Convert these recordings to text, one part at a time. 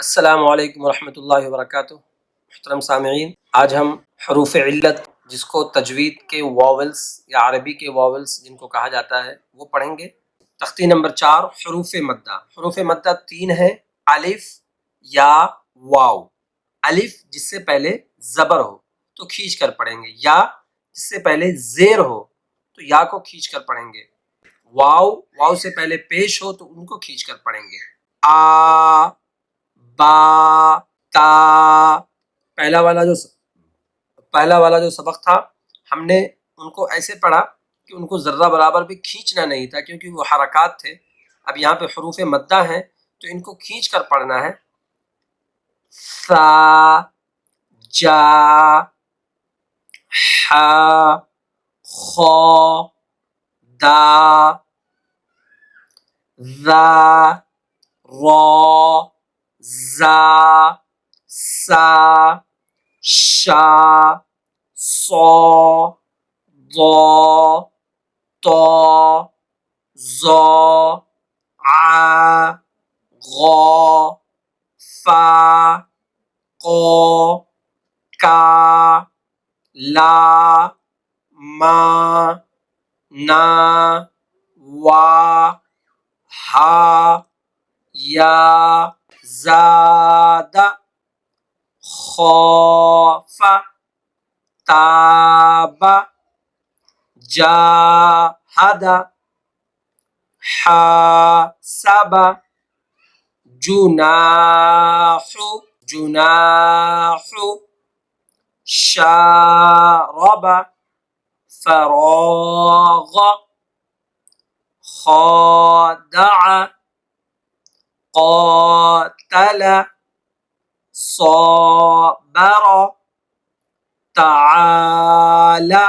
अस्सलामु अलैकुम वरहमतुल्लाहि वबरकातुहू। मुहतरम सामिईन, आज हम हरूफ इल्लत जिसको तजवीद के वावल्स या अरबी के वावल्स जिनको कहा जाता है वो पढ़ेंगे। तख्ती नंबर 4 हरूफ मद्दा। हरूफ मद्दा 3 है, अलिफ या वाव। अलिफ जिससे पहले जबर हो तो खींच कर पढ़ेंगे, या जिससे पहले जेर हो तो या को खींच कर पढ़ेंगे। वाव वाव से पहले पेश हो तो उनको खींच कर पढ़ेंगे। आ, बा, ता। पहला वाला जो सबक था हमने उनको ऐसे पढ़ा कि उनको जर्रा बराबर भी खींचना नहीं था, क्योंकि वो हरकत थे। अब यहाँ पे हरूफ मद्दा है तो इनको खींच कर पढ़ना है। सा, जा, हा, खौ, दा, ज़ा, रौ, ज़ा, सा, शा, सौ, ज़ौ, तौ, ज़ौ, आ, गौ, फा, को, का, ला, मा, ना, वा, हा, या, ज़ादा, खौफा, ताबा, जाहदा, हासबा, जुनाहु, जुनाहु, शारबा, फराग, खादअ, क़ातल, सबर, ताला।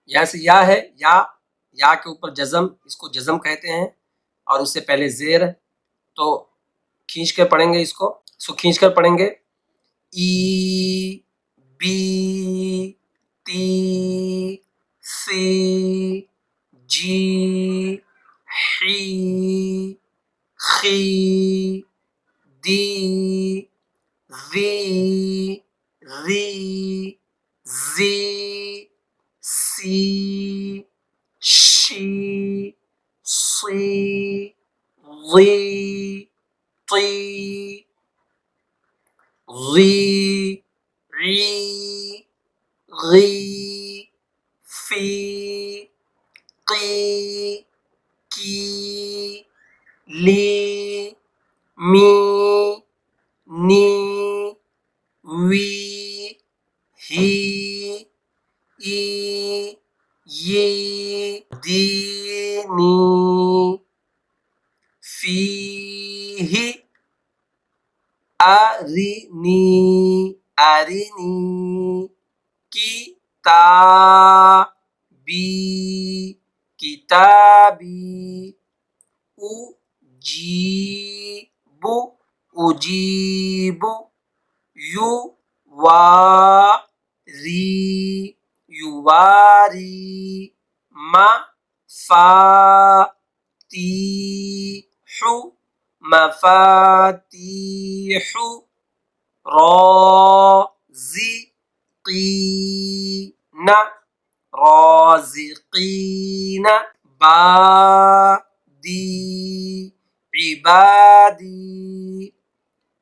यहाँ से या है, या के ऊपर जज़म, इसको जज़म कहते हैं, और उससे पहले जेर, तो खींच कर पढ़ेंगे। इसको खींच कर पढ़ेंगे। ई, बी, ती, सी, जी, ही, खी, दी, ज़ी, ज़ी, ज़ी, सी, शी, सी, ज़ी, ती, ज़ी, री, गी, फी, की, की, ली, मी, नी, वी, ही, ई, ये, दीनी, फीही, अरिनी, अरिनी, किताबी, किताबी, उजीबु, उजीबु, युवारी, युवारी, मफातीहु, मफातीहु, राज़िक़ीन, राज़िक़ीन, बादी, इबादी,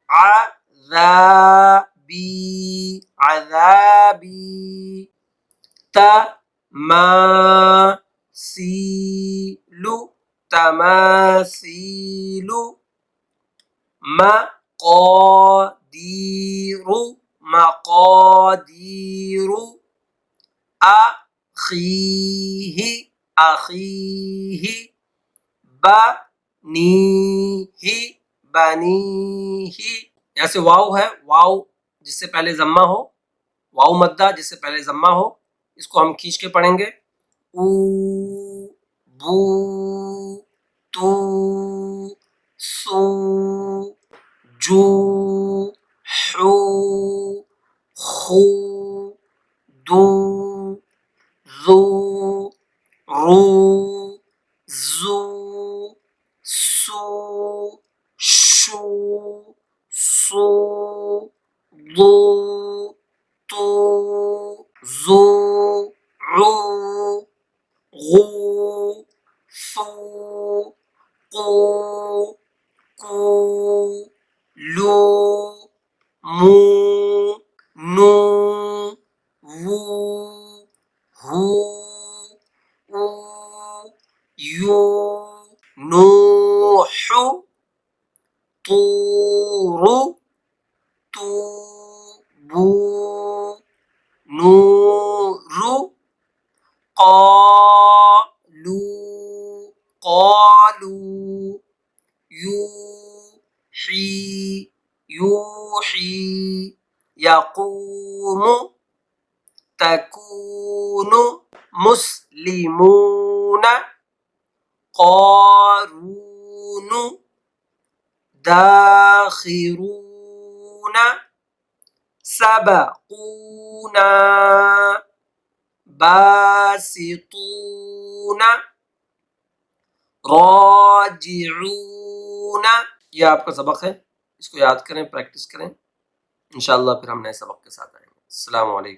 अज़ाबी, अज़ाबी, तमासीलु, तमासीलु, मक़ादीरु, मक़ादीरु, अख़ीहि, अख़ीहि, बनीहि, बनीहि। यहाँ से वाव है, वाव जिससे पहले जम्मा हो, वाव मद्दा जिससे पहले जम्मा हो, इसको हम खींच के पढ़ेंगे। ऊ, बू, तू, सू, जू, हू, खू, दू, ज़ू, रू, ज़ू, सू, शू, सू ज़ू तू ज़ू रू गू फू कू कू लू मू नू वू हू ऊ यू नूहु तूरु तूबू नूरु क़ालू क़ालू यूही यूही यक़ूमु तकूनु मुस्लिमून क़ारूनु दाखिरून सबकूना बासितून राजिऊन। ये आपका सबक है, इसको याद करें, प्रैक्टिस करें। इंशाअल्लाह फिर हम नए सबक के साथ आएंगे। अस्सलामु अलैकुम।